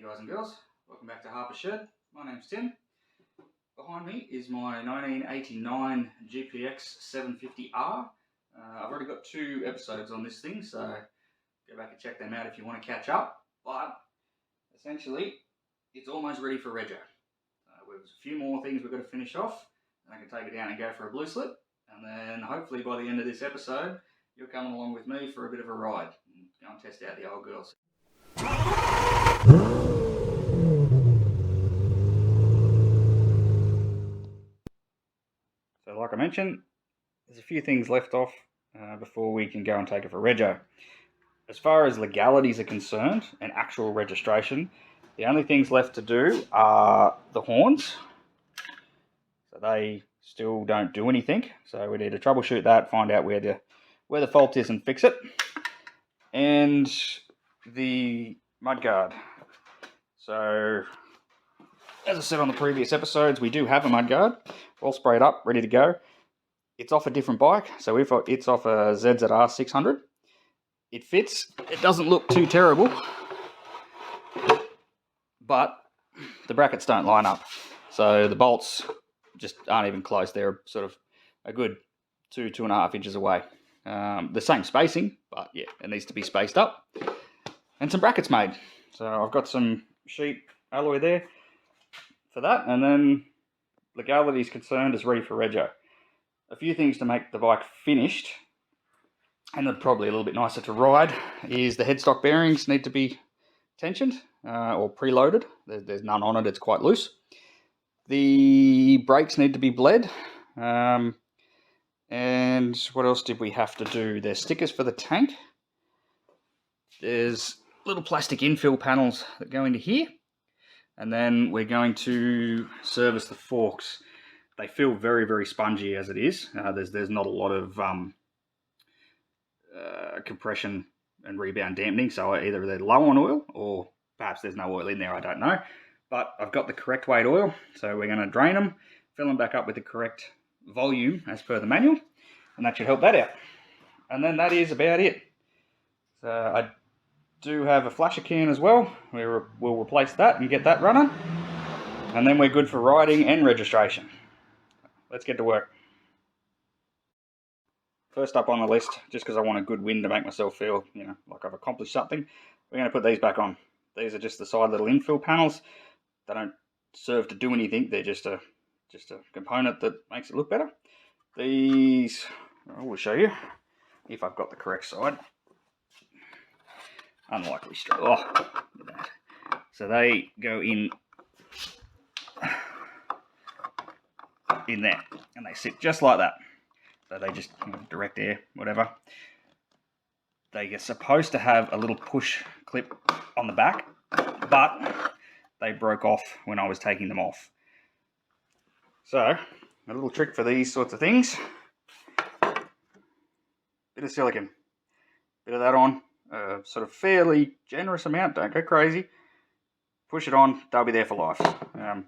Hey guys and girls, welcome back to Harper's Shed. My name's Tim. Behind me is my 1989 GPX750R. I've already got 2 episodes on this thing, so go back and check them out if you want to catch up. But essentially, it's almost ready for rego. There's a few more things we've got to finish off, and I can take it down and go for a blue slip. And then hopefully by the end of this episode, you're coming along with me for a bit of a ride and go and test out the old girls. So like I mentioned, there's a few things left off before we can go and take it for rego. As far as legalities are concerned and actual registration, the only things left to do are the horns. So they still don't do anything. So we need to troubleshoot that, find out where the fault is and fix it. And the mudguard. So as I said on the previous episodes, we do have a mudguard, all sprayed up, ready to go. It's off a different bike, so it's off a ZZR 600. It fits. It doesn't look too terrible, but the brackets don't line up. So the bolts just aren't even close. They're sort of a good 2.5 inches away. The same spacing, but yeah, it needs to be spaced up. And some brackets made. So I've got some sheet alloy there for that, and then legalities concerned is ready for rego. A few things to make the bike finished, and they're probably a little bit nicer to ride, is the headstock bearings need to be tensioned or preloaded. There's none on it, it's quite loose. The brakes need to be bled. And what else did we have to do? There's stickers for the tank. There's little plastic infill panels that go into here. And then we're going to service the forks. They feel very, very spongy as it is. There's not a lot of compression and rebound dampening, so either they're low on oil or perhaps there's no oil in there, I don't know. But I've got the correct weight oil, so we're going to drain them, fill them back up with the correct volume as per the manual, and that should help that out. And then that is about it. So I do have a flasher can as well. We'll replace that and get that running, and then we're good for riding and registration. Let's get to work. First up on the list, just because I want a good win to make myself feel, like I've accomplished something, we're going to put these back on. These are just the side little infill panels. They don't serve to do anything. They're just a component that makes it look better. These, I will show you if I've got the correct side. Unlikely straight. Oh, look at that. So they go in there, and they sit just like that. So they just direct air, whatever. They are supposed to have a little push clip on the back, but they broke off when I was taking them off. So a little trick for these sorts of things: bit of silicone, bit of that on, sort of fairly generous amount. Don't go crazy. Push it on; they'll be there for life.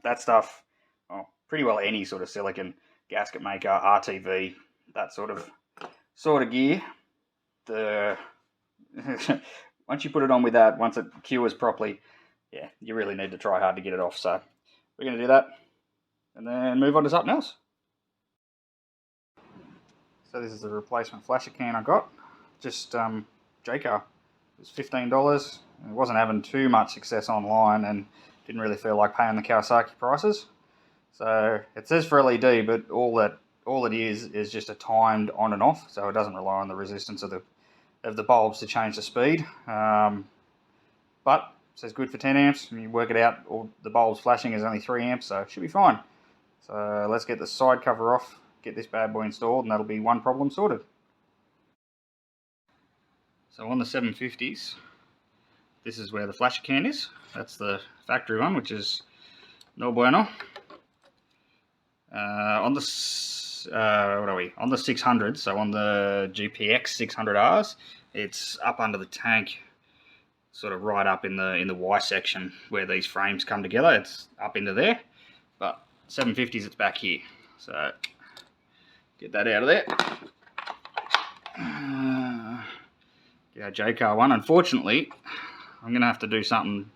That stuff, pretty well any sort of silicone gasket maker, RTV, that sort of gear. Once you put it on with that, once it cures properly, yeah, you really need to try hard to get it off. So we're going to do that, and then move on to something else. So this is the replacement flasher can I got. Just J-Car. It was $15. It wasn't having too much success online, and didn't really feel like paying the Kawasaki prices. So it says for LED, but all it is just a timed on and off, so it doesn't rely on the resistance of the bulbs to change the speed. But it says good for 10 amps, and you work it out, all the bulbs flashing is only 3 amps, so it should be fine. So let's get the side cover off, get this bad boy installed, and that'll be one problem sorted. So on the 750s, this is where the flasher can is. That's the factory one, which is no bueno. On the 600s, so on the GPX750Rs, it's up under the tank, sort of right up in the Y section where these frames come together. It's up into there, but 750s it's back here. So get that out of there. Get our J-Car one. Unfortunately, I'm going to have to do something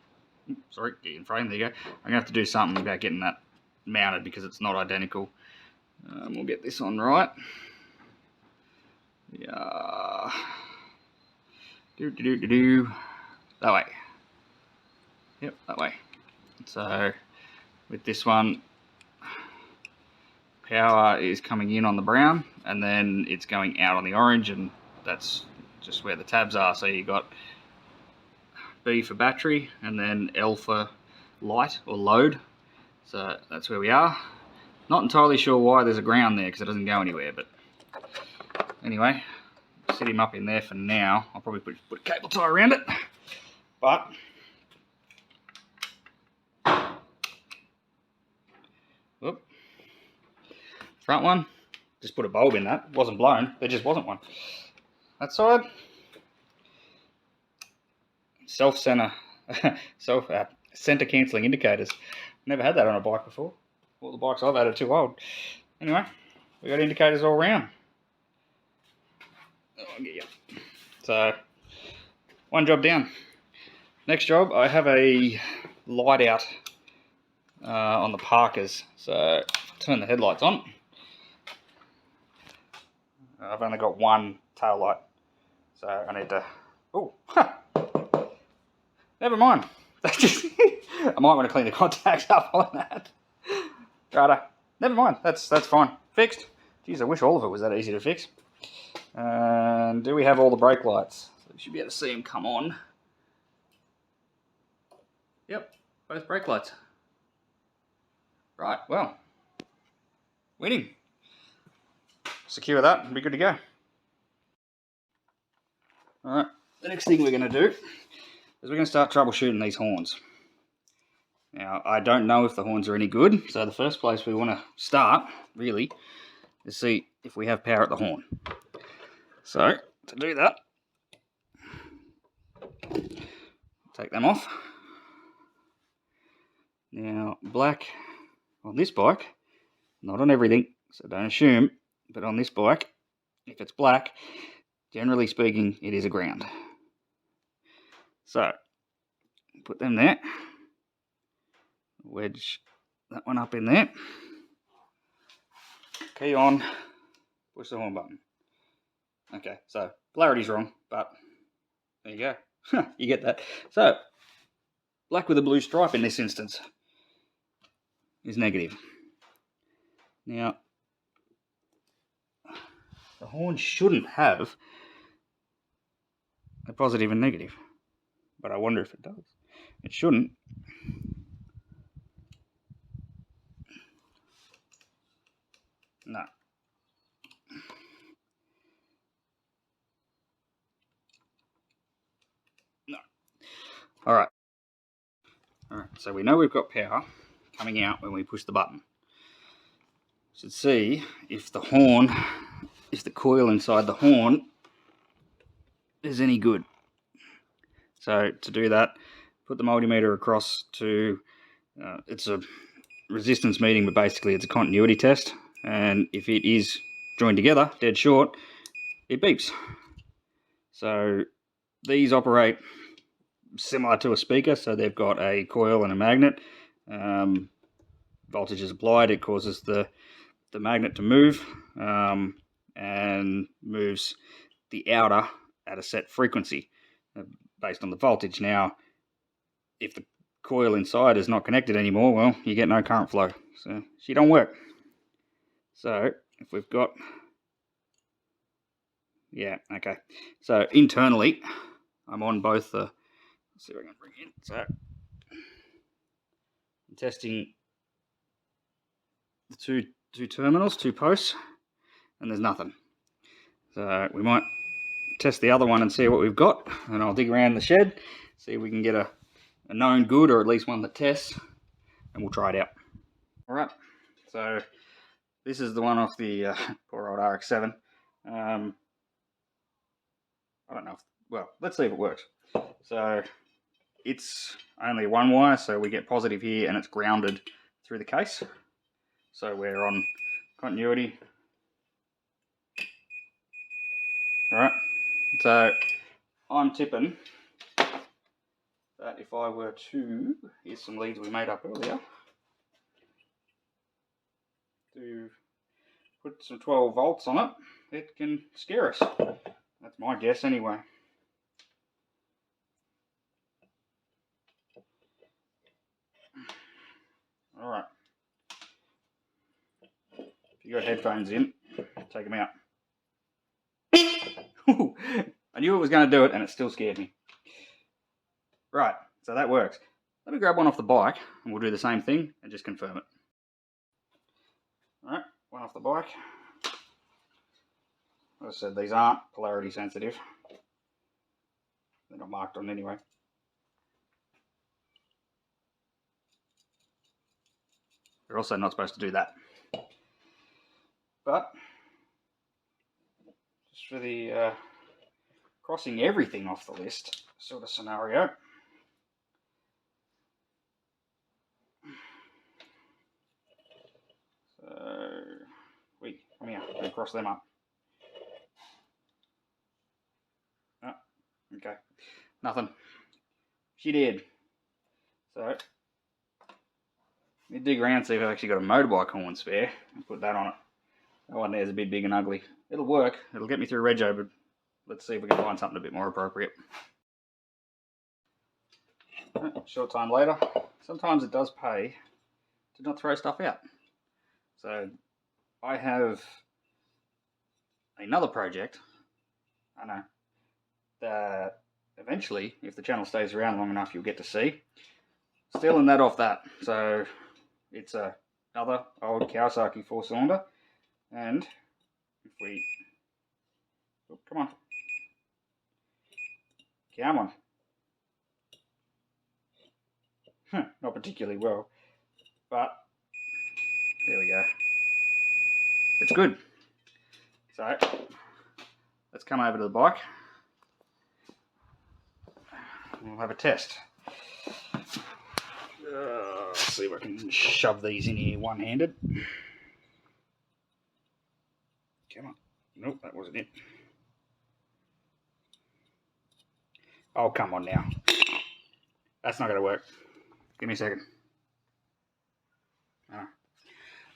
Sorry, get in frame, there you go. I'm going to have to do something about getting that mounted because it's not identical. We'll get this on right. Yeah. That way. Yep, that way. So with this one, power is coming in on the brown and then it's going out on the orange, and that's just where the tabs are. So you got B for battery and then L for light or load. So that's where we are. Not entirely sure why there's a ground there because it doesn't go anywhere, but anyway, set him up in there for now. I'll probably put a cable tie around it, but whoop, front one, just put a bulb in that. It wasn't blown, there just wasn't one. That side, center cancelling indicators. Never had that on a bike before. All the bikes I've had are too old. Anyway, we got indicators all around. I'll get you. So, one job down. Next job, I have a light out on the Parkers. So, turn the headlights on. I've only got one tail light, so I need to. Oh, never mind. I might want to clean the contacts up on that. Righto. Never mind. That's fine. Fixed. Geez, I wish all of it was that easy to fix. And do we have all the brake lights? So we should be able to see them come on. Yep, both brake lights. Right, well, winning. Secure that and be good to go. Alright, the next thing we're going to do is we're going to start troubleshooting these horns. Now, I don't know if the horns are any good, so the first place we want to start, really, is see if we have power at the horn. So, to do that, take them off. Now, black on this bike, not on everything, so don't assume, but on this bike, if it's black, generally speaking, it is a ground. So, put them there, wedge that one up in there, key on, push the horn button. Okay, so polarity's wrong, but there you go. You get that. So, black with a blue stripe in this instance is negative. Now, the horn shouldn't have a positive and negative, but I wonder if it does. It shouldn't. No. No. Alright. Alright, so we know we've got power coming out when we push the button. Should see if the horn, if the coil inside the horn is any good. So to do that, put the multimeter across to, it's a resistance meeting, but basically it's a continuity test. And if it is joined together, dead short, it beeps. So these operate similar to a speaker, so they've got a coil and a magnet. Voltage is applied, it causes the magnet to move and moves the outer at a set frequency based on the voltage. Now, if the coil inside is not connected anymore, well, you get no current flow, so she don't work. So if we've got, yeah, okay, so internally I'm on both the, let's see if I can bring it in. So I'm testing the two terminals, two posts, and there's nothing. So we might test the other one and see what we've got, and I'll dig around the shed, see if we can get a known good, or at least one that tests, and we'll try it out. Alright, so this is the one off the poor old RX-7. I don't know if, well, let's see if it works. So it's only one wire, so we get positive here and it's grounded through the case. So we're on continuity. Alright, so I'm tipping that that if I were to, here's some leads we made up earlier, to put some 12 volts on it, it can scare us. That's my guess anyway. Alright. If you got headphones in, take them out. I knew it was going to do it and it still scared me. Right, so that works. Let me grab one off the bike and we'll do the same thing and just confirm it. Alright, one off the bike. As I said, these aren't polarity sensitive. They're not marked on anyway. They're also not supposed to do that. But, just for the crossing everything off the list sort of scenario. So, wait, come here, I'm going to cross them up. Oh, okay, nothing. She did. So, let me dig around and see if I've actually got a motorbike horn spare and put that on it. That one there's a bit big and ugly. It'll work, it'll get me through Rego, but let's see if we can find something a bit more appropriate. Short time later, sometimes it does pay to not throw stuff out. So I have another project, I know, that eventually, if the channel stays around long enough, you'll get to see. Stealing that off that. So it's another old Kawasaki 4-cylinder, and if we, oh, come on, not particularly well, but there we go. It's good. So let's come over to the bike. We'll have a test. Let's see if I can shove these in here one-handed. Come on. Nope, that wasn't it. Oh, come on now. That's not going to work. Give me a second.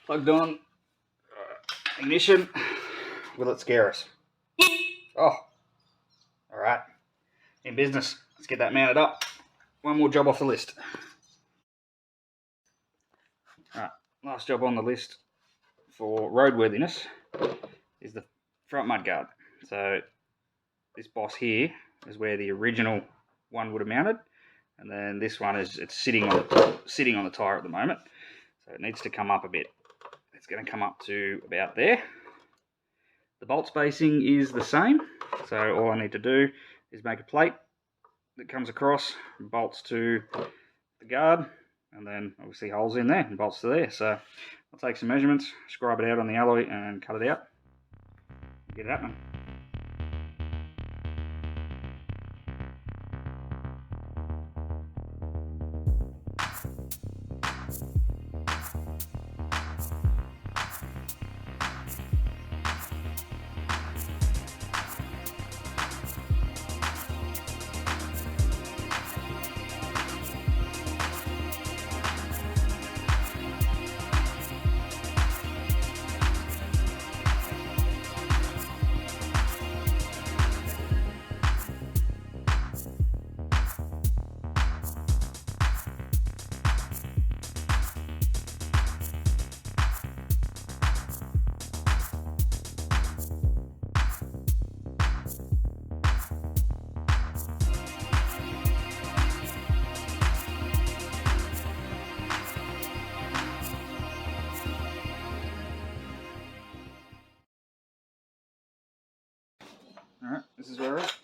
Plugged on. Ignition. Will it scare us? Oh. Alright. In business. Let's get that mounted up. One more job off the list. Alright. Last job on the list for roadworthiness is the front mudguard. So this boss here is where the original one would have mounted, and then this one is sitting on the tire at the moment, so it needs to come up a bit. It's going to come up to about there. The bolt spacing is the same, so all I need to do is make a plate that comes across and bolts to the guard, and then obviously holes in there and bolts to there. So I'll take some measurements, scribe it out on the alloy and cut it out. Get it happening. Alright, this is where we're at.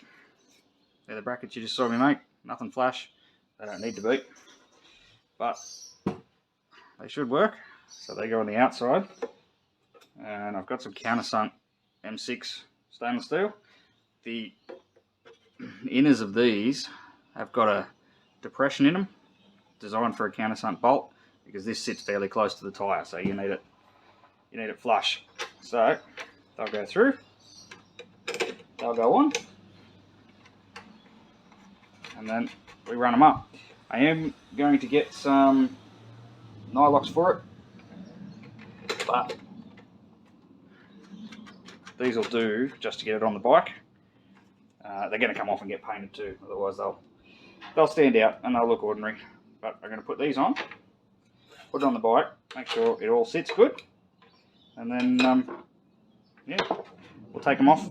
They're the brackets you just saw me make. Nothing flash. They don't need to be. But they should work. So they go on the outside. And I've got some countersunk M6 stainless steel. The inners of these have got a depression in them, designed for a countersunk bolt, because this sits fairly close to the tyre, so you need it flush. So they'll go through. They'll go on, and then we run them up. I am going to get some nylocks for it, but these will do just to get it on the bike. They're going to come off and get painted too, otherwise they'll stand out and they'll look ordinary. But I'm going to put these on, put it on the bike, make sure it all sits good, and then yeah, we'll take them off,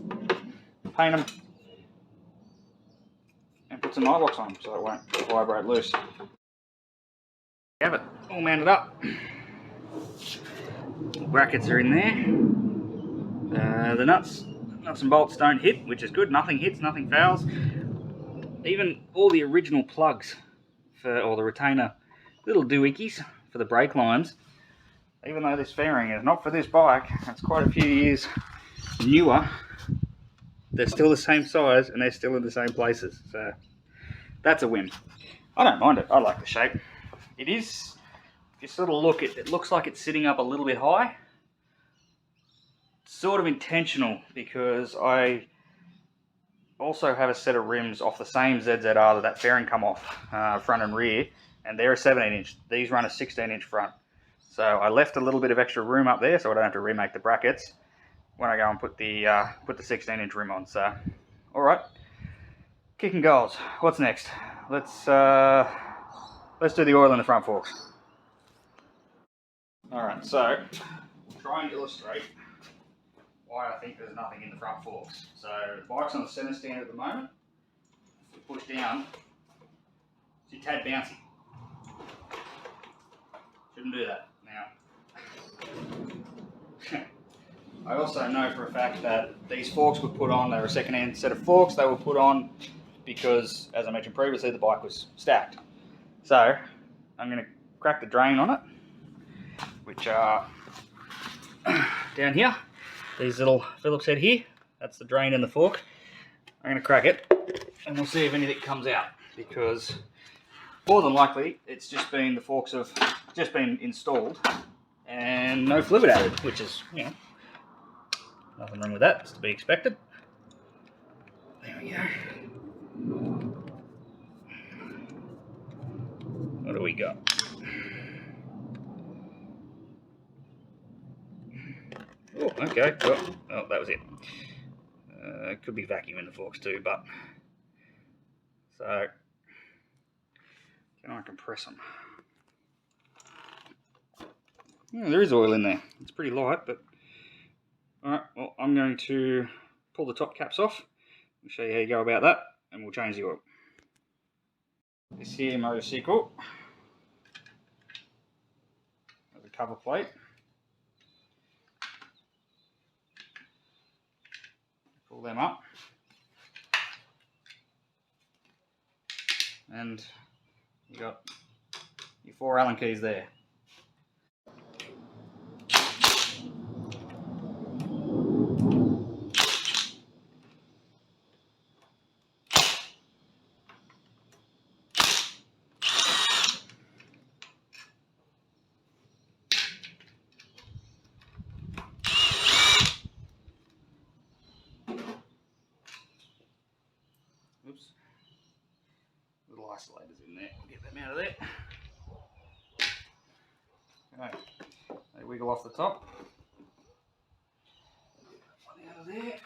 paint them, and put some nylocks on them so it won't vibrate loose. Have it all mounted up. Brackets are in there. The nuts and bolts don't hit, which is good. Nothing hits, nothing fouls. Even all the original plugs or the retainer little doohickeys for the brake lines, even though this fairing is not for this bike, it's quite a few years newer, they're still the same size and they're still in the same places, so that's a win. I don't mind it. I like the shape. It is, if you sort of look, it looks like it's sitting up a little bit high. Sort of intentional, because I also have a set of rims off the same ZZR that fairing come off, front and rear, and they're a 17 inch. These run a 16 inch front. So I left a little bit of extra room up there so I don't have to remake the brackets when I go and put the 16 inch rim on. So, alright, kicking goals. What's next? Let's do the oil in the front forks. Alright, so we'll try and illustrate why I think there's nothing in the front forks. So the bike's on the centre stand at the moment. If we push down, it's a tad bouncy. Shouldn't do that. Now, I also know for a fact that these forks were put on, they were a second-hand set of forks, they were put on because, as I mentioned previously, the bike was stacked. So I'm going to crack the drain on it, which are down here. These little Phillips head here, that's the drain in the fork. I'm going to crack it and we'll see if anything comes out, because more than likely it's just been, the forks have just been installed and no fluid added, which is, you know, nothing wrong with that, it's to be expected. There we go. What do we got? Oh, okay, well, oh, that was it. It could be vacuum in the forks too, but so can I compress them? Yeah, there is oil in there. It's pretty light, but alright, well, I'm going to pull the top caps off and show you how you go about that, and we'll change the oil. This here motorcycle has a cover plate. Pull them up, and you got your 4 Allen keys there. Oops. Little isolators in there. We'll get them out of there. Okay. They wiggle off the top. One out of there.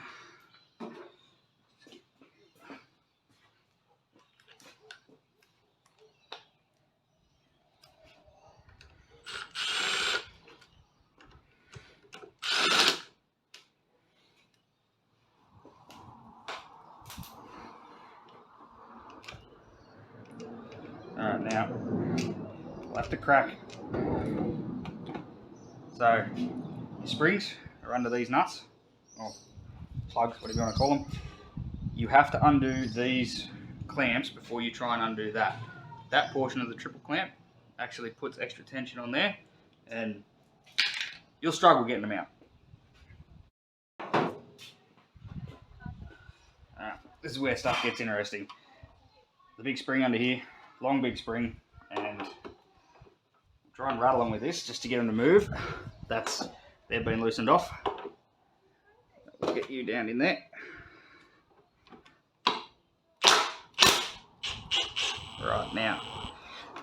Alright, now we'll have to crack. So your springs are under these nuts, or plugs, whatever you want to call them. You have to undo these clamps before you try and undo that. That portion of the triple clamp actually puts extra tension on there, and you'll struggle getting them out. This is where stuff gets interesting. The big spring under here, long big spring, and try and rattle them with this just to get them to move. They've been loosened off. We'll get you down in there. Right, now,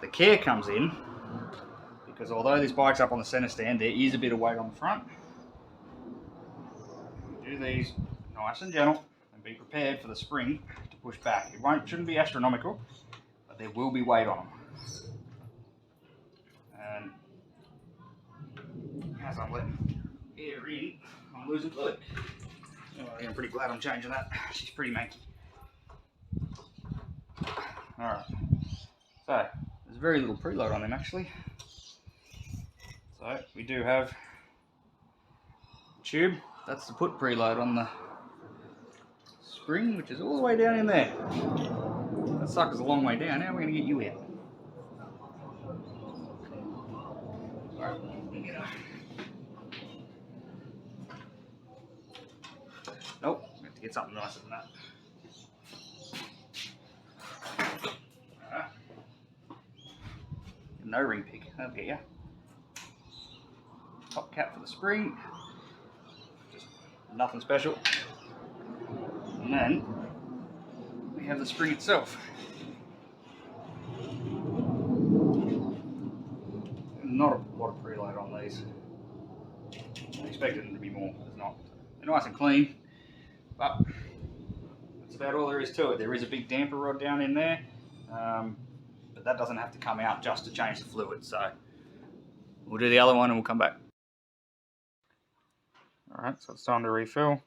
the care comes in, because although this bike's up on the centre stand, there is a bit of weight on the front. Do these nice and gentle, and be prepared for the spring to push back. It shouldn't be astronomical, but there will be weight on them. And as I'm letting air in, I'm losing fluid. Oh, I'm pretty glad I'm changing that. She's pretty manky. Alright, so there's very little preload on them actually. So we do have a tube. That's to put preload on the spring, which is all the way down in there. That sucker's a long way down. Now we're going to get you out. Alright, nope, we have to get something nicer than that. No ring pick, that'll get you. Top cap for the spring, just nothing special. And then we have the spring itself. Not a lot of preload on these. I expected them to be more, there's not. They're nice and clean, but that's about all there is to it. There is a big damper rod down in there, but that doesn't have to come out just to change the fluid. So we'll do the other one and we'll come back. Alright, so it's time to refill.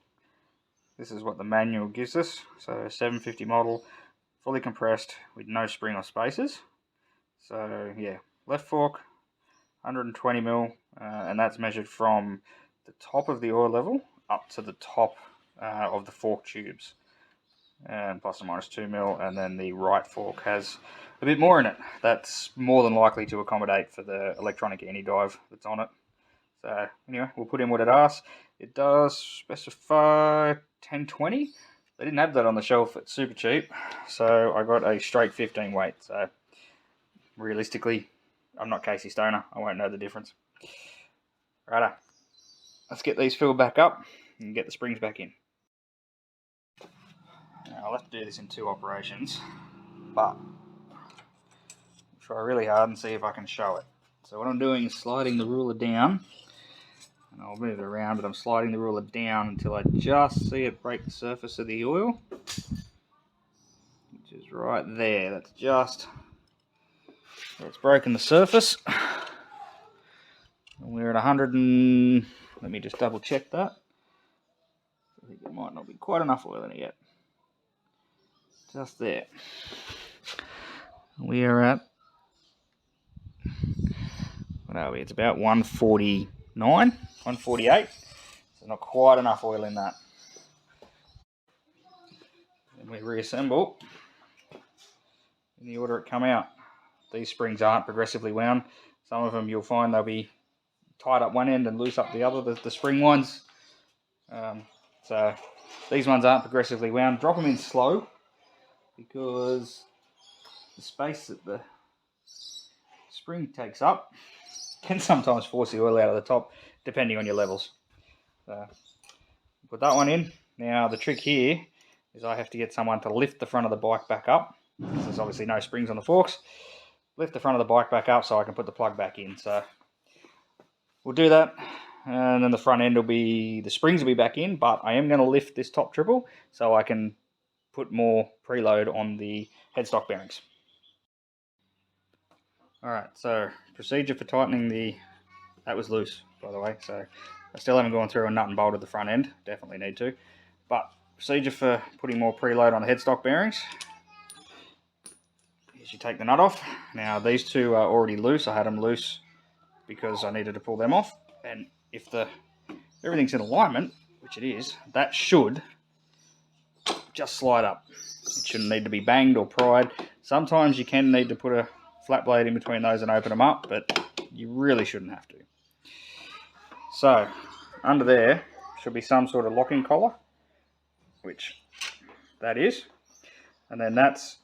This is what the manual gives us. So 750 model, fully compressed with no spring or spacers. So yeah, left fork, 120mm, and that's measured from the top of the oil level up to the top of the fork tubes, and plus or minus 2mm, and then the right fork has a bit more in it. That's more than likely to accommodate for the electronic anti-dive that's on it. So anyway, we'll put in what it asks. It does specify 1020. They didn't have that on the shelf. It's super cheap, so I got a straight 15 weight. So realistically, I'm not Casey Stoner. I won't know the difference. Righto, let's get these filled back up and get the springs back in. Now, I'll have to do this in 2 operations, but I'll try really hard and see if I can show it. So what I'm doing is sliding the ruler down, and I'll move it around, but I'm sliding the ruler down until I just see it break the surface of the oil, which is right there. That's just where it's broken the surface. And we're at 100 and, let me just double check that. I think there might not be quite enough oil in it yet. Just there. We are at, what are we? It's about 149, 148. So not quite enough oil in that. Then we reassemble in the order it come out. These springs aren't progressively wound. Some of them you'll find they'll be tied up one end and loose up the other, the spring ones. So these ones aren't progressively wound. Drop them in slow, because the space that the spring takes up can sometimes force the oil out of the top, depending on your levels. So put that one in. Now the trick here is I have to get someone to lift the front of the bike back up. There's obviously no springs on the forks. Lift the front of the bike back up so I can put the plug back in. So we'll do that, and then the front end will be, the springs will be back in, but I am going to lift this top triple so I can put more preload on the headstock bearings. Alright, so procedure for tightening the, that was loose by the way, so I still haven't gone through and nut and bolted the front end, definitely need to. But procedure for putting more preload on the headstock bearings is you take the nut off. Now these two are already loose. I had them loose because I needed to pull them off, and if everything's in alignment, which it is, that should just slide up. It shouldn't need to be banged or pried. Sometimes you can need to put a flat blade in between those and open them up, but you really shouldn't have to. So under there should be some sort of locking collar, which that is, and then that's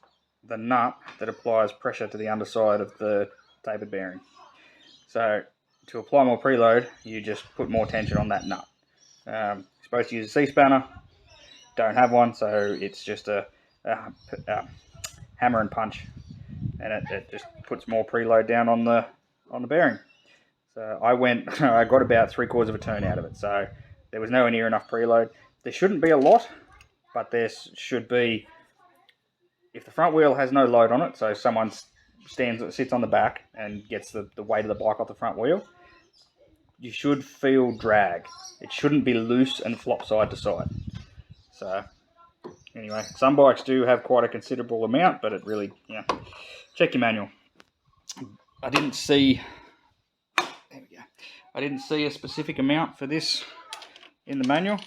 the nut that applies pressure to the underside of the tapered bearing. So to apply more preload, you just put more tension on that nut. You're supposed to use a C-spanner. Don't have one, so it's just a hammer and punch and it just puts more preload down on the bearing. So I got about 3/4 of a turn out of it. So there was nowhere near enough preload. There shouldn't be a lot, but there should be. If the front wheel has no load on it, so someone sits on the back and gets the weight of the bike off the front wheel, you should feel drag. It shouldn't be loose and flop side to side. So anyway, some bikes do have quite a considerable amount, but it really, check your manual. I didn't see a specific amount for this in the manual,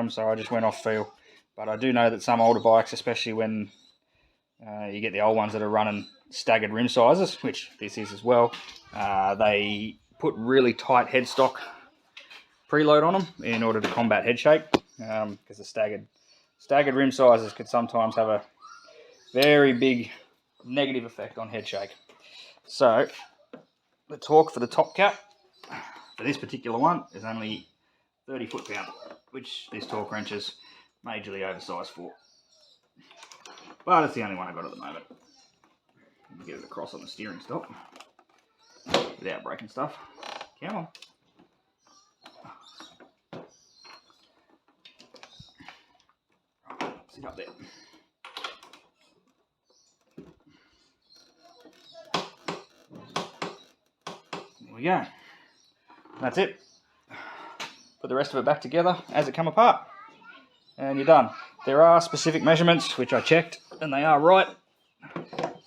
so I just went off feel. But I do know that some older bikes, especially when you get the old ones that are running staggered rim sizes, which this is as well, they put really tight headstock preload on them in order to combat head shake, because the staggered rim sizes could sometimes have a very big negative effect on head shake. So the torque for the top cap for this particular one is only 30 foot-pound, which this torque wrench is majorly oversized for. But it's the only one I've got at the moment. Let me get it across on the steering stop without breaking stuff. Come on. Sit up there. There we go. That's it. Put the rest of it back together as it come apart, and you're done. There are specific measurements which I checked, and they are right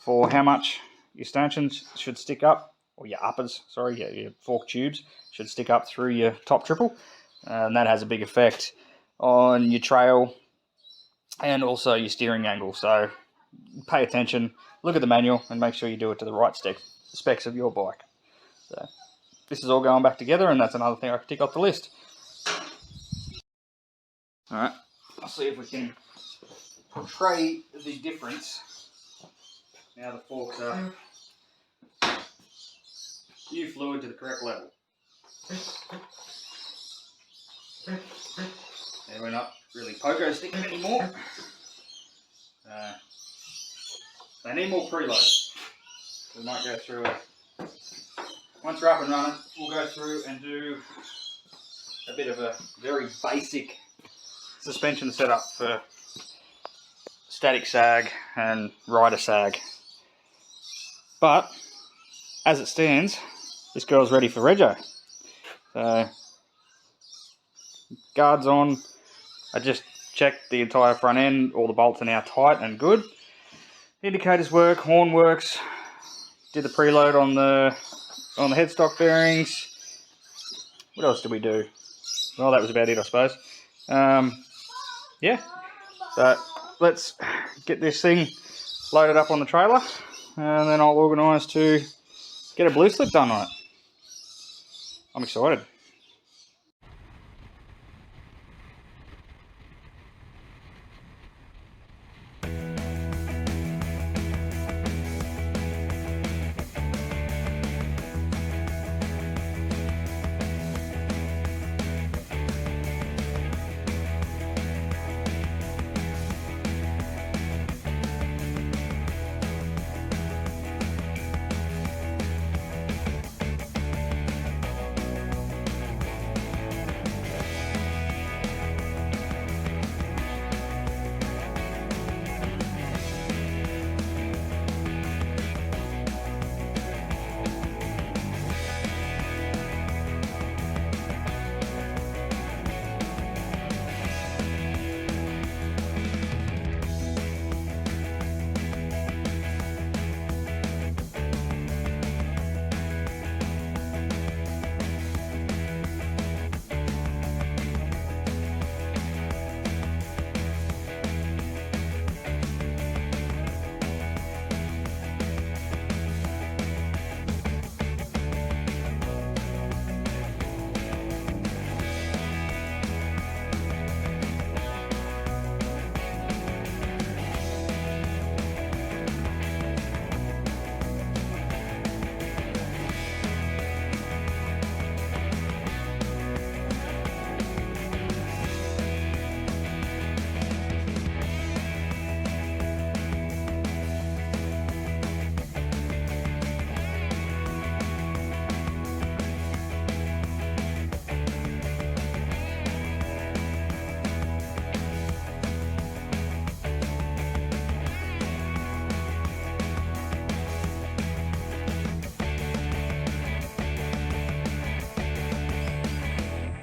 for how much your stanchions should stick up, or your uppers, sorry, your fork tubes should stick up through your top triple, and that has a big effect on your trail and also your steering angle. So pay attention, look at the manual, and make sure you do it to the right specs of your bike. So this is all going back together, and that's another thing I can tick off the list. Alright, I'll see if we can portray the difference. Now the forks are new fluid to the correct level. And we're not really pogo sticking anymore. They need more preload. We might go through it. Once we're up and running, we'll go through and do a bit of a very basic suspension setup for static sag and rider sag. But as it stands, this girl's ready for rego. So guards on. I just checked the entire front end. All the bolts are now tight and good. Indicators work, horn works. Did the preload on the headstock bearings. What else did we do? Well, that was about it, I suppose. Yeah. So let's get this thing loaded up on the trailer, and then I'll organise to get a blue slip done on it. I'm excited.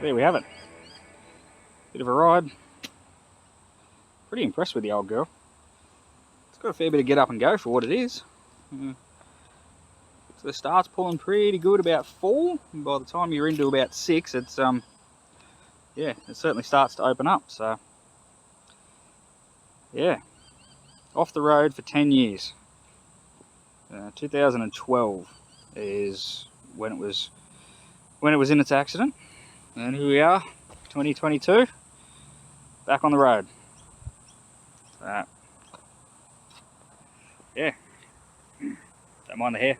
there we have it. Bit of a ride. Pretty impressed with the old girl. It's got a fair bit of get up and go for what it is. So the start's pulling pretty good about 4. And by the time you're into about 6, it's yeah, it certainly starts to open up. So yeah, off the road for 10 years. 2012 is when it was in its accident, and here we are, 2022, back on the road. Yeah, don't mind the hair.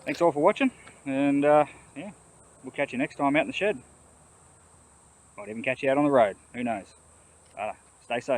Thanks all for watching, and yeah, we'll catch you next time out in the shed. Might even catch you out on the road, who knows. Stay safe.